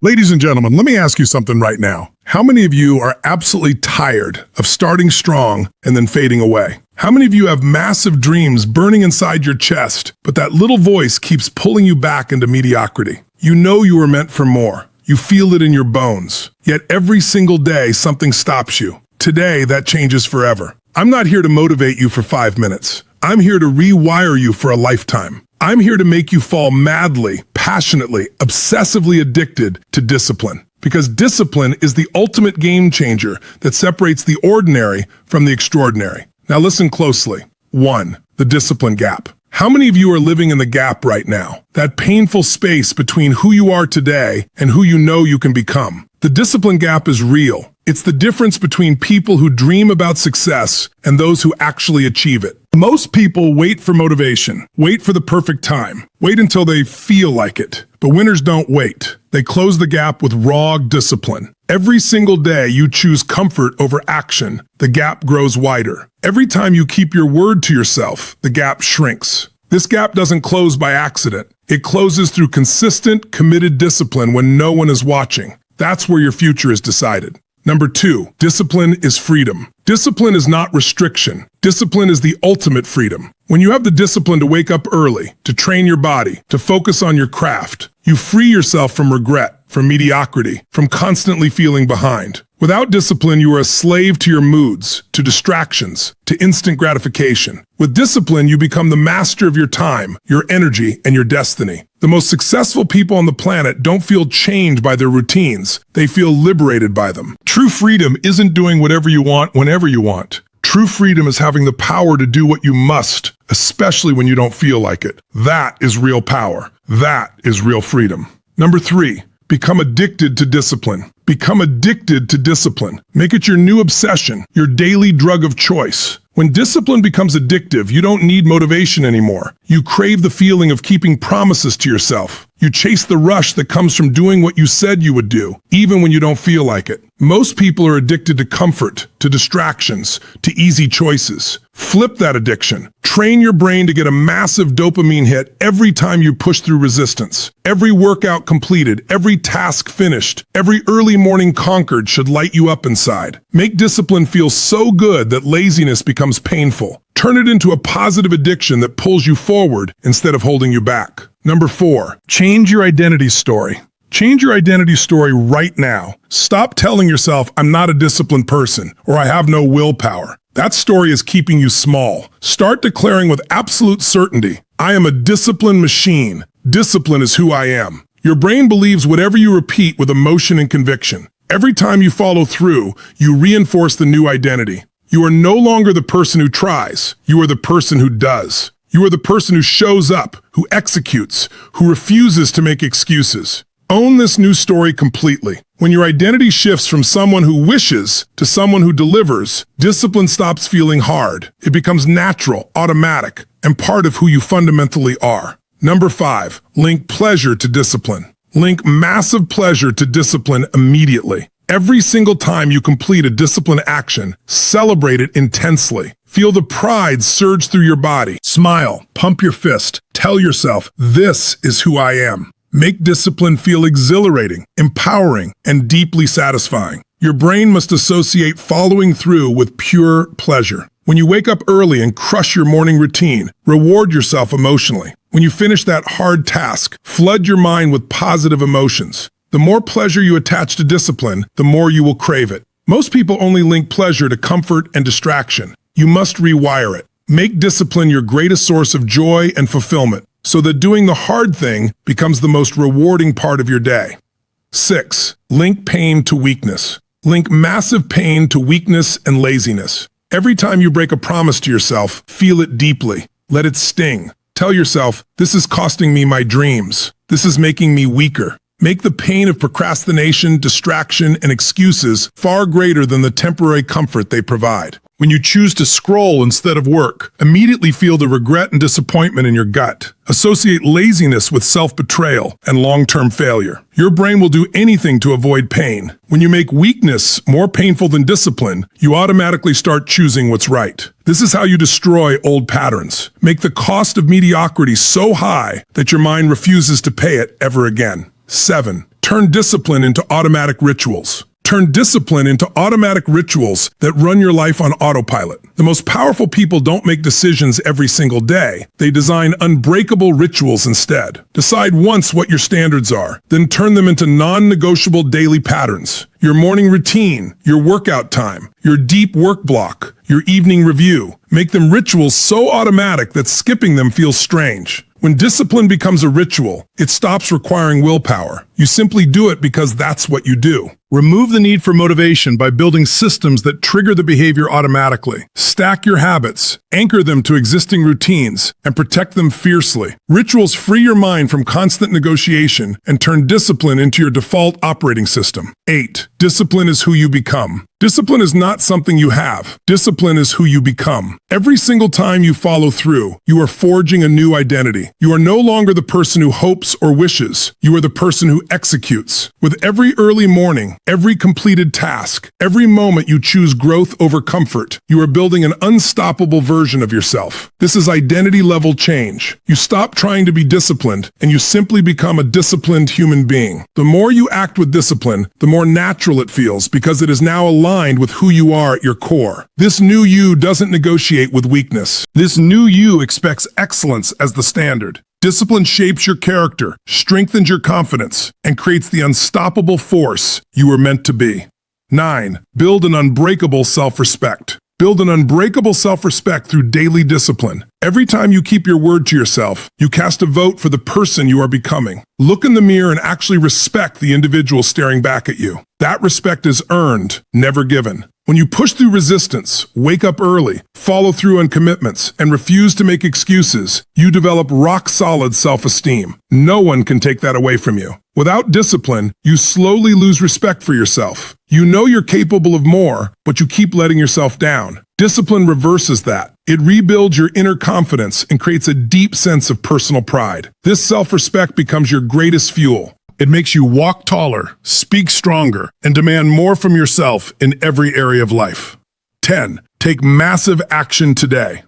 Ladies and gentlemen, let me ask you something right now. How many of you are absolutely tired of starting strong and then fading away? How many of you have massive dreams burning inside your chest, but that little voice keeps pulling you back into mediocrity? You know you were meant for more. You feel it in your bones. Yet every single day, something stops you. Today, that changes forever. I'm not here to motivate you for 5 minutes. I'm here to rewire you for a lifetime. I'm here to make you fall madly, passionately, obsessively addicted to discipline. Because discipline is the ultimate game changer that separates the ordinary from the extraordinary. Now listen closely. 1. The discipline gap. How many of you are living in the gap right now? That painful space between who you are today and who you know you can become. The discipline gap is real. It's the difference between people who dream about success and those who actually achieve it. Most people wait for motivation, wait for the perfect time, wait until they feel like it. But winners don't wait. They close the gap with raw discipline. Every single day you choose comfort over action, the gap grows wider. Every time you keep your word to yourself, the gap shrinks. This gap doesn't close by accident. It closes through consistent, committed discipline when no one is watching. That's where your future is decided. Number 2, discipline is freedom. Discipline is not restriction. Discipline is the ultimate freedom. When you have the discipline to wake up early, to train your body, to focus on your craft, you free yourself from regret, from mediocrity, from constantly feeling behind. Without discipline, you are a slave to your moods, to distractions, to instant gratification. With discipline, you become the master of your time, your energy, and your destiny. The most successful people on the planet don't feel chained by their routines. They feel liberated by them. True freedom isn't doing whatever you want whenever you want. True freedom is having the power to do what you must, especially when you don't feel like it. That is real power. That is real freedom. Number 3, become addicted to discipline. Become addicted to discipline. Make it your new obsession, your daily drug of choice. When discipline becomes addictive, you don't need motivation anymore. You crave the feeling of keeping promises to yourself. You chase the rush that comes from doing what you said you would do, even when you don't feel like it. Most people are addicted to comfort, to distractions, to easy choices. Flip that addiction. Train your brain to get a massive dopamine hit every time you push through resistance. Every workout completed, every task finished, every early morning conquered should light you up inside. Make discipline feel so good that laziness becomes painful. Turn it into a positive addiction that pulls you forward instead of holding you back. Number 4, change your identity story. Change your identity story right now. Stop telling yourself, I'm not a disciplined person, or I have no willpower. That story is keeping you small. Start declaring with absolute certainty, I am a disciplined machine. Discipline is who I am. Your brain believes whatever you repeat with emotion and conviction. Every time you follow through, you reinforce the new identity. You are no longer the person who tries. You are the person who does. You are the person who shows up, who executes, who refuses to make excuses. Own this new story completely. When your identity shifts from someone who wishes to someone who delivers, discipline stops feeling hard. It becomes natural, automatic, and part of who you fundamentally are. Number 5, link pleasure to discipline. Link massive pleasure to discipline immediately. Every single time you complete a disciplined action, celebrate it intensely. Feel the pride surge through your body. Smile, pump your fist, tell yourself, this is who I am. Make discipline feel exhilarating, empowering, and deeply satisfying. Your brain must associate following through with pure pleasure. When you wake up early and crush your morning routine, reward yourself emotionally. When you finish that hard task, flood your mind with positive emotions. The more pleasure you attach to discipline, the more you will crave it. Most people only link pleasure to comfort and distraction. You must rewire it. Make discipline your greatest source of joy and fulfillment, so that doing the hard thing becomes the most rewarding part of your day. 6, link pain to weakness. Link massive pain to weakness and laziness. Every time you break a promise to yourself, feel it deeply. Let it sting. Tell yourself, this is costing me my dreams. This is making me weaker. Make the pain of procrastination, distraction, and excuses far greater than the temporary comfort they provide. When you choose to scroll instead of work, immediately feel the regret and disappointment in your gut. Associate laziness with self-betrayal and long-term failure. Your brain will do anything to avoid pain. When you make weakness more painful than discipline, you automatically start choosing what's right. This is how you destroy old patterns. Make the cost of mediocrity so high that your mind refuses to pay it ever again. 7, Turn discipline into automatic rituals. Turn discipline into automatic rituals that run your life on autopilot. The most powerful people don't make decisions every single day. They design unbreakable rituals instead. Decide once what your standards are, then turn them into non-negotiable daily patterns. Your morning routine, your workout time, your deep work block, your evening review. Make them rituals so automatic that skipping them feels strange. When discipline becomes a ritual, it stops requiring willpower. You simply do it because that's what you do. Remove the need for motivation by building systems that trigger the behavior automatically. Stack your habits, anchor them to existing routines, and protect them fiercely. Rituals free your mind from constant negotiation and turn discipline into your default operating system. 8. Discipline is who you become. Discipline is not something you have. Discipline is who you become. Every single time you follow through, you are forging a new identity. You are no longer the person who hopes or wishes. You are the person who executes. With every early morning, every completed task, every moment you choose growth over comfort, you are building an unstoppable version of yourself. This is identity level change. You stop trying to be disciplined and you simply become a disciplined human being. The more you act with discipline, the more natural it feels because it is now aligned with who you are at your core. This new you doesn't negotiate with weakness. This new you expects excellence as the standard. Discipline shapes your character, strengthens your confidence, and creates the unstoppable force you were meant to be. 9. Build an unbreakable self-respect. Build an unbreakable self-respect through daily discipline. Every time you keep your word to yourself, you cast a vote for the person you are becoming. Look in the mirror and actually respect the individual staring back at you. That respect is earned, never given. When you push through resistance, wake up early, follow through on commitments, and refuse to make excuses, you develop rock-solid self-esteem. No one can take that away from you. Without discipline, you slowly lose respect for yourself. You know you're capable of more, but you keep letting yourself down. Discipline reverses that. It rebuilds your inner confidence and creates a deep sense of personal pride. This self-respect becomes your greatest fuel. It makes you walk taller, speak stronger, and demand more from yourself in every area of life. 10. Take massive action today.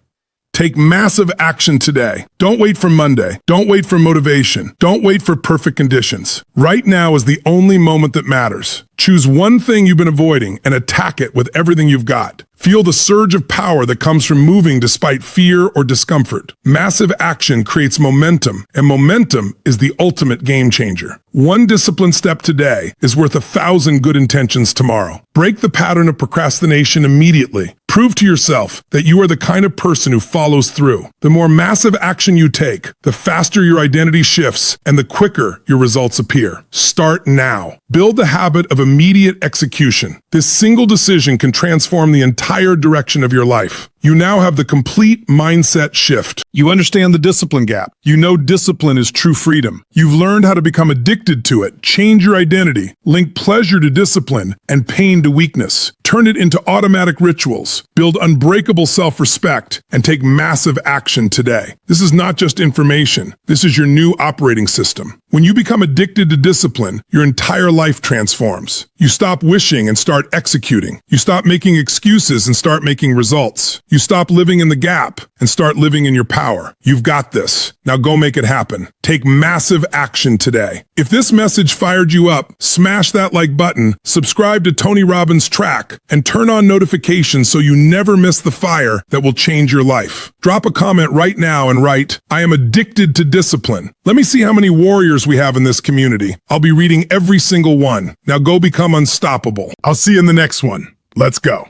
Take massive action today. Don't wait for Monday. Don't wait for motivation. Don't wait for perfect conditions. Right now is the only moment that matters. Choose one thing you've been avoiding and attack it with everything you've got. Feel the surge of power that comes from moving despite fear or discomfort. Massive action creates momentum, and momentum is the ultimate game changer. One disciplined step today is worth 1,000 good intentions tomorrow. Break the pattern of procrastination immediately. Prove to yourself that you are the kind of person who follows through. The more massive action you take, the faster your identity shifts and the quicker your results appear. Start now. Build the habit of immediate execution. This single decision can transform the entire direction of your life. You now have the complete mindset shift. You understand the discipline gap. You know discipline is true freedom. You've learned how to become addicted to it, change your identity, link pleasure to discipline, and pain to weakness. Turn it into automatic rituals, build unbreakable self-respect, and take massive action today. This is not just information. This is your new operating system. When you become addicted to discipline, your entire life transforms. You stop wishing and start executing. You stop making excuses and start making results. You stop living in the gap and start living in your power. You've got this. Now go make it happen. Take massive action today. If this message fired you up, smash that like button, subscribe to Tony Robbins' track, and turn on notifications so you never miss the fire that will change your life. Drop a comment right now and write, "I am addicted to discipline." Let me see how many warriors we have in this community. I'll be reading every single one. Now go become unstoppable. I'll see you in the next one. Let's go.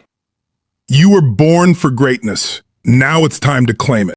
You were born for greatness. Now it's time to claim it.